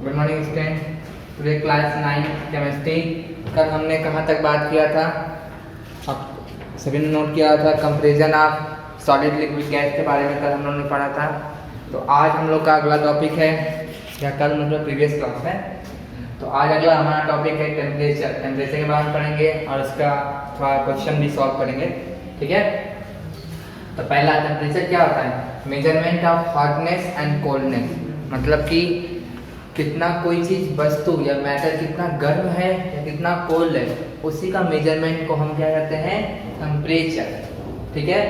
Good morning student. Today class 9 chemistry. कल हमने कहाँ तक बात किया था, आप सभी ने नोट किया था, comparison of solid liquid gas के बारे में कल हम लोगों ने पढ़ा था। तो आज हम लोग का अगला टॉपिक है, या कल मतलब प्रीवियस क्लास में, तो आज अगला हमारा टॉपिक है टेम्परेचर। टेम्परेचर के बारे में पढ़ेंगे और उसका थोड़ा क्वेश्चन भी सॉल्व करेंगे, ठीक है। तो पहला टेम्परेचर क्या होता है? Measurement of hotness and coldness, मतलब कि कितना कोई चीज़ वस्तु या मैटर कितना गर्म है या कितना कोल्ड है, उसी का मेजरमेंट को हम क्या कहते हैं? टेम्परेचर, ठीक है।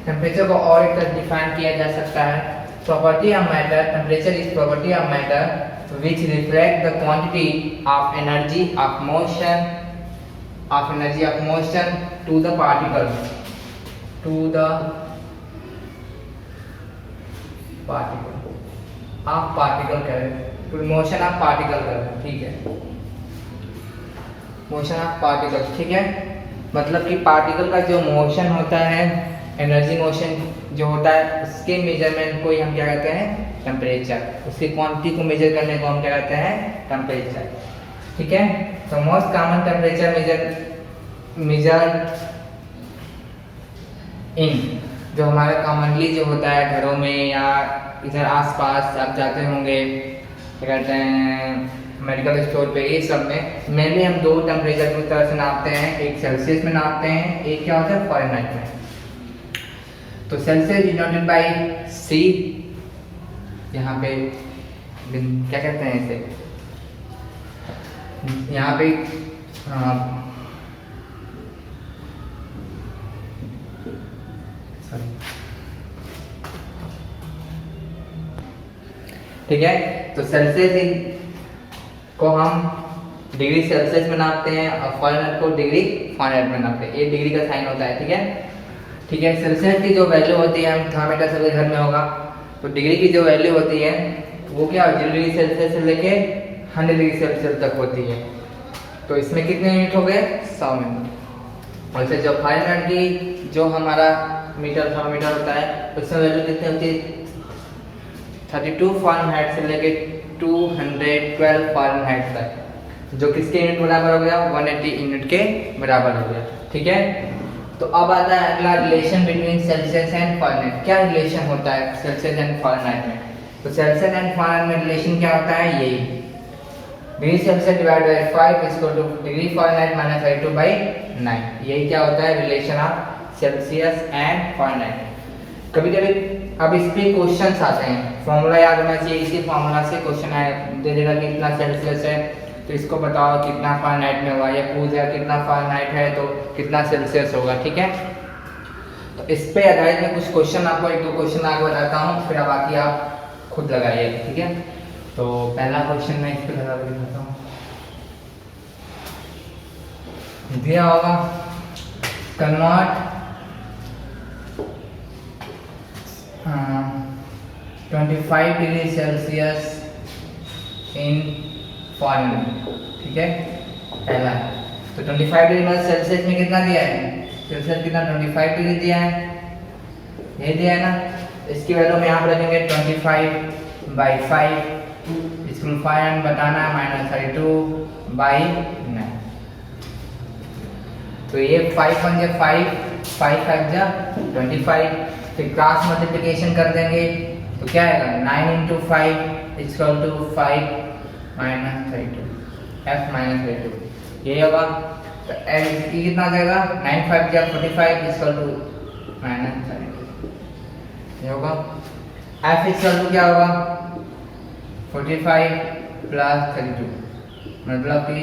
टेम्परेचर को और एक तरह डिफाइन किया जा सकता है, property of matter. Temperature is property of matter which reflect the quantity of energy of motion to the particle, आप पार्टिकल करें, मोशन ऑफ पार्टिकल करें, ठीक है। मोशन ऑफ पार्टिकल, ठीक है, मतलब कि पार्टिकल का जो मोशन होता है, एनर्जी मोशन जो होता है, उसके मेजरमेंट को ही हम क्या कहते हैं? टेम्परेचर। उसकी क्वांटिटी को मेजर करने को हम क्या कहते हैं? टेम्परेचर, ठीक है। तो most common temperature measure in, जो हमारा कॉमनली जो होता है घरों में या इधर आसपास आप जाते होंगे, क्या कहते हैं, मेडिकल स्टोर पे, ये सब में मेनली हम दो टेम्परेचर को तरह से नापते हैं। एक सेल्सियस में नापते हैं, एक क्या होता है? फ़ारेनहाइट में। तो सेल्सियस डिनोटेड बाय सी, यहाँ पे क्या कहते हैं इसे, यहाँ पे ठीक है। तो सेल्सियस को हम डिग्री सेल्सियस में नापते हैं और फ़ारेनहाइट को डिग्री फ़ारेनहाइट में नापते हैं। 1 डिग्री का साइन होता है, ठीक है, ठीक है। सेल्सियस की जो वैल्यू होती है, हम थर्मामीटर सबके घर में होगा, तो डिग्री की जो वैल्यू होती है वो क्या 0 डिग्री सेल्सियस से लेके 100 डिग्री सेल्सियस तक होती है। तो इसमें कितने यूनिट हो गए? 100 यूनिट। वैसे जो फ़ारेनहाइट की जो हमारा मीटर थर्मामीटर होता है, उसमें वैल्यू कितनी होती है? 32 फ़ारेनहाइट से लेके 212 फ़ारेनहाइट तक, जो किसके यूनिट बराबर हो गया? 180 यूनिट के बराबर हो गया, ठीक है। तो अब आता है अगला, relation between Celsius and Fahrenheit. क्या रिलेशन होता है सेल्सियस एंड फ़ारेनहाइट में? तो सेल्सियस एंड फ़ारेनहाइट में रिलेशन क्या होता है? यही, degree Celsius divide by 5 equal two degree Fahrenheit minus 32/9। यही क्या होता है? Relation of Celsius and Fahrenheit. कभी कभी अब इस पे क्वेश्चंस आते हैं, फॉर्मूला याद होना चाहिए, इसी फॉर्मूला से क्वेश्चन आए, दे देगा कि इतना सेल्सियस है तो इसको बताओ कितना फ़ारेनहाइट में हुआ, या पूछ है कितना फ़ारेनहाइट है तो कितना सेल्सियस होगा, ठीक है। तो इस पे आधारित में कुछ क्वेश्चन आपको, 1-2 क्वेश्चन आपको बताता हूँ, फिर बाकी आप खुद लगाइए, ठीक है। तो पहला क्वेश्चन मैं इस पे लगा के दिखाता हूँ, दिया होगा convert 25 degree Celsius in Fahrenheit, ठीक है, पहला। तो 25 डिग्री मतलब सेल्सियस में कितना दिया है? सेल्सियस कितना? 25 डिग्री दिया है, ये दिया है ना। इसकी वैल्यू में यहाँ पर रखेंगे 25/5, इसको फ़ारेनहाइट बताना है, माइनस 32/9। तो ये 5 1 जा 5, 5 5 जा 25, फिर क्रॉस मल्टीप्लिकेशन कर देंगे तो क्या आएगा? 9 × 5 equal to 5 minus 32, f minus 32, ये होगा। तो f की कितना आ जाएगा? 9 5 जा 45 इक्वल टू माइनस 32, ये होगा। f इक्वल टू क्या होगा? 45 प्लस 32, मतलब कि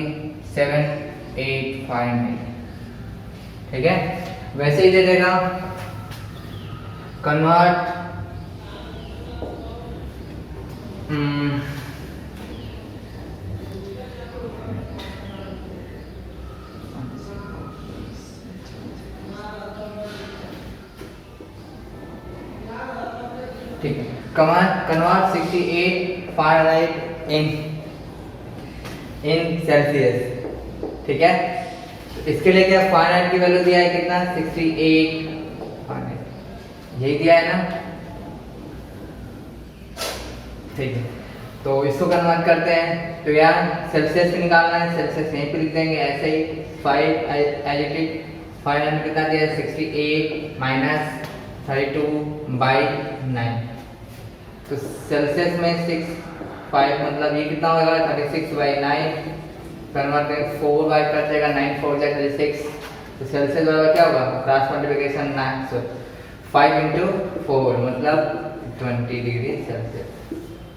7859, ठीक है। वैसे ही दे देगा कन्वर्ट ठीक है, कन्वर्ट 68 फ़ारेनहाइट इन सेल्सियस, ठीक है। इसके लिए क्या फ़ारेनहाइट की वैल्यू दिया है कितना? 68 फ़ारेनहाइट, यही दिया है ना, ठीक है। तो इसको कन्वर्ट करते हैं। तो यार सेल्सियस पे निकालना है, सेल्सियस यहीं पे लिख देंगे ऐसे ही 5 एज इट इज 500 कितना दिया 68 माइनस 32/9। तो सेल्सियस में 5 मतलब ये कितना होगा 36/9 कन्वर्ट करें 4 बाई कर जाएगा 9 4 जाए 36। तो सेल्सियस वाला क्या होगा क्रॉस मल्टीप्लिकेशन 5 इंटू 4 मतलब 20 डिग्री सेल्सियस।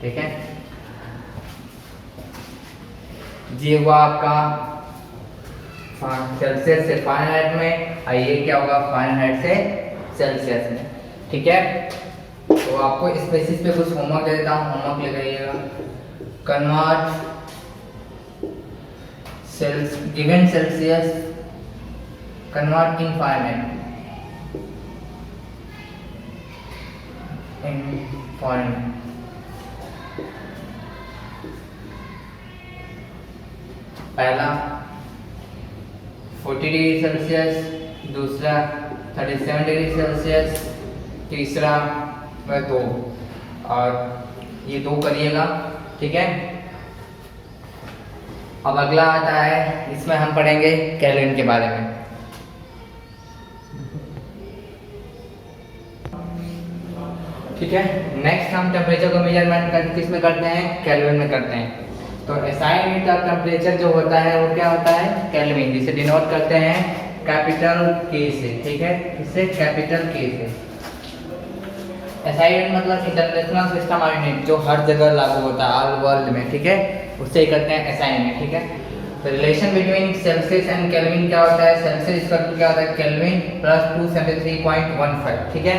ठीक है, ये हुआ आपका सेल्सियस से फ़ारेनहाइट में, और ये क्या होगा फ़ारेनहाइट से सेल्सियस में। ठीक है, तो आपको इस बेसिस पे कुछ होमवर्क दे देता हूँ, होमवर्क लगाइएगा। Convert given Celsius convert in Fahrenheit पहला 40 डिग्री सेल्सियस, दूसरा 37 डिग्री सेल्सियस, तीसरा वह 2, और ये 2 करिएगा। ठीक है, अब अगला आता है, इसमें हम पढ़ेंगे केल्विन के बारे में। ठीक है, नेक्स्ट हम टेम्परेचर को मेजरमेंट किस में करते हैं केल्विन में करते हैं। तो एसआई यूनिट ऑफ टेम्परेचर जो होता है वो क्या होता है केल्विन, जिसे डिनोट करते हैं कैपिटल के से। ठीक है, इससे कैपिटल के से। एसआई यूनिट मतलब इंटरनेशनल सिस्टम यूनिट जो हर जगह लागू होता है ऑल वर्ल्ड में। ठीक है, उससे ही करते हैं एसआई यूनिट। ठीक है, तो relation between Celsius and kelvin क्या होता है, सेल्सियस का क्या होता है केल्विन प्लस 273.15। ठीक है,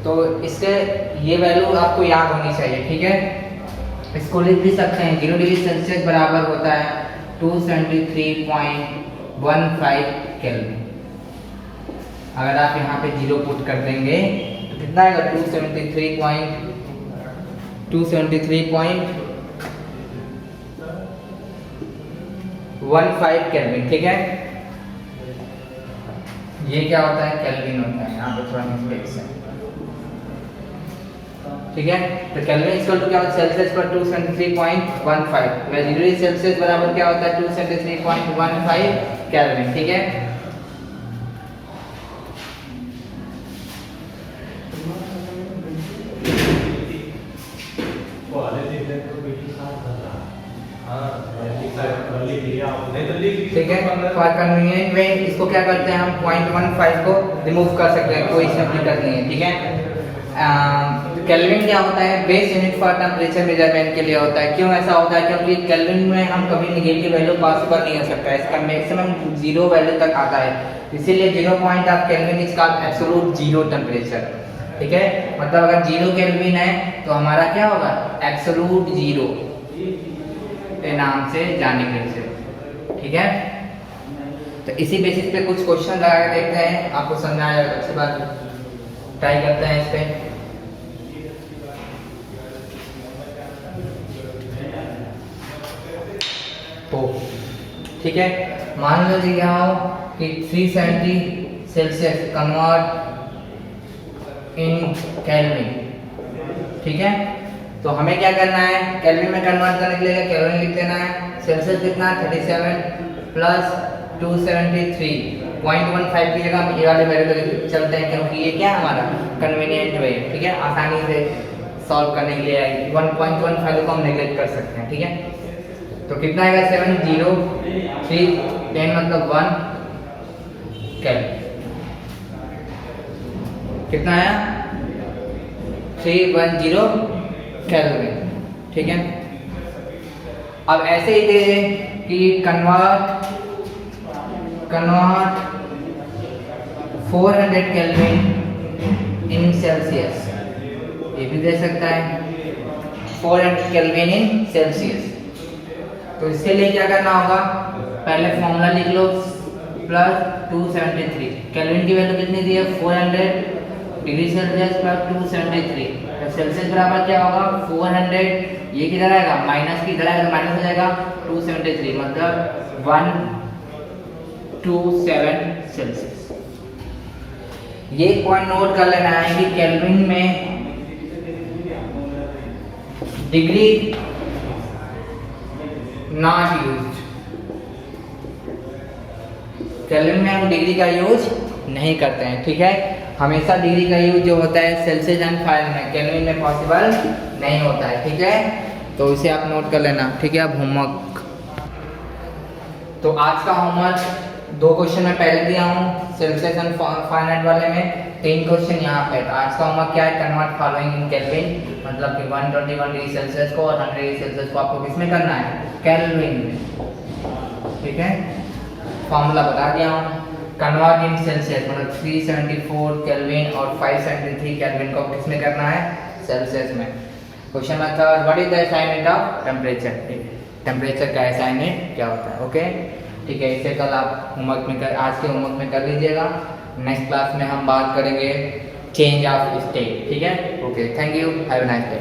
तो इससे ये वैल्यू आपको याद होनी चाहिए। ठीक है, इसको लिख भी सकते हैं 0 डिग्री सेल्सियस बराबर होता है 273.15 केल्विन। अगर आप यहाँ पे 0 पुट कर देंगे तो कितना आएगा 273.15 केल्विन। ठीक है, ये क्या होता है केल्विन होता है, यहाँ पे थोड़ा मिस्टेक है। ठीक है, तो केल्विन इक्वल टू क्या होता है सेल्सियस पर 273.15, 0 डिग्री सेल्सियस बराबर क्या होता है 273.15 केल्विन। ठीक है, ठीक है, फॉर कन्वीनियंट वे इसको क्या करते हैं हम 0.15 को रिमूव कर सकते हैं, कोई इसमें दिक्कत नहीं है। ठीक है, केल्विन क्या होता है base unit for temperature measurement के लिए होता है। क्यों ऐसा होता है, क्योंकि केल्विन में हम कभी निगेटिव वैल्यू पॉसिबल नहीं हो सकता है, इसका मैक्सिमम 0 वैल्यू तक आता है, इसीलिए 0 point of kelvin is called absolute zero temperature. ठीक है, मतलब अगर 0 केल्विन है तो हमारा क्या होगा एब्सोल्यूट जीरो के नाम से जानेंगे इसे। ठीक है, तो इसी बेसिस पे कुछ क्वेश्चन लगा के देखते हैं, आपको समझ आएगा। अच्छी बात, ट्राई करते हैं इस पे। तो ठीक है, मान लो दिया हो कि 370 सेल्सियस कन्वर्ट इन केल्विन। ठीक है, तो हमें क्या करना है केल्विन में कन्वर्ट करने के लिए केल्विन लिख देना है। सेल्सियस कितना 37 प्लस 273.15 की जगह हम ये वाले वैल्यू चलते हैं, क्योंकि ये क्या है हमारा कन्वीनियंट वे। ठीक है, आसानी से सॉल्व करने के लिए 1.15 को हम नेगलेक्ट कर सकते हैं। ठीक है, तो कितना आएगा 703 10 मतलब 1 केल्विन। कितना आया 310 केल्विन। ठीक है, अब ऐसे ही दे कि कन्वर्ट 400 केल्विन इन सेल्सियस, ये भी दे सकता है 400 केल्विन इन सेल्सियस। तो इसके लिए क्या करना होगा, पहले फॉर्मूला लिख लो प्लस 273 केल्विन की वैल्यू कितनी दी है 400 डिग्री सेल्सियस प्लस 273, तो सेल्सियस बराबर क्या होगा 400, ये किधर आएगा माइनस की इधर आएगा, माइनस हो जाएगा 273 मतलब 127 सेल्सियस। ये पॉइंट नोट कर लेना है कि केल्विन में डिग्री नॉट यूज्ड। केल्विन में हम डिग्री का यूज नहीं करते हैं, ठीक है। हमेशा डिग्री का यूज जो होता है सेल्सियस एंड फारेनहाइट में, केल्विन में पॉसिबल नहीं होता है, ठीक है। तो इसे आप नोट कर लेना, ठीक है। अब होमवर्क, तो आज का होमवर्क 2 क्वेश्चन मैं पहले दिया हूँ सेल्सियस एंड फारेनहाइट वाले में, 3 क्वेश्चन यहाँ पे। तो आज का होमवर्क क्या है, कन्वर्ट फॉलोइंग इन केल्विन, मतलब कि 121 डिग्री सेल्सियस को और 100 डिग्री सेल्सियस को आपको किस में करना है, केल्विन में, ठीक है। फॉर्मूला बता दिया हूँ, कन्वर्ट इन सेल्सियस मतलब 374 केल्विन और 573 केल्विन को किस में करना है, सेल्सियस में। Question number 3, what is the assignment of temperature, temperature का असाइनमेंट क्या होता है, ओके, ठीक है। इसे कल आप होमवर्क में आज के होमवर्क में कर लीजिएगा। नेक्स्ट क्लास में हम बात करेंगे चेंज ऑफ स्टेट, ठीक है। Okay, thank you, have a nice day.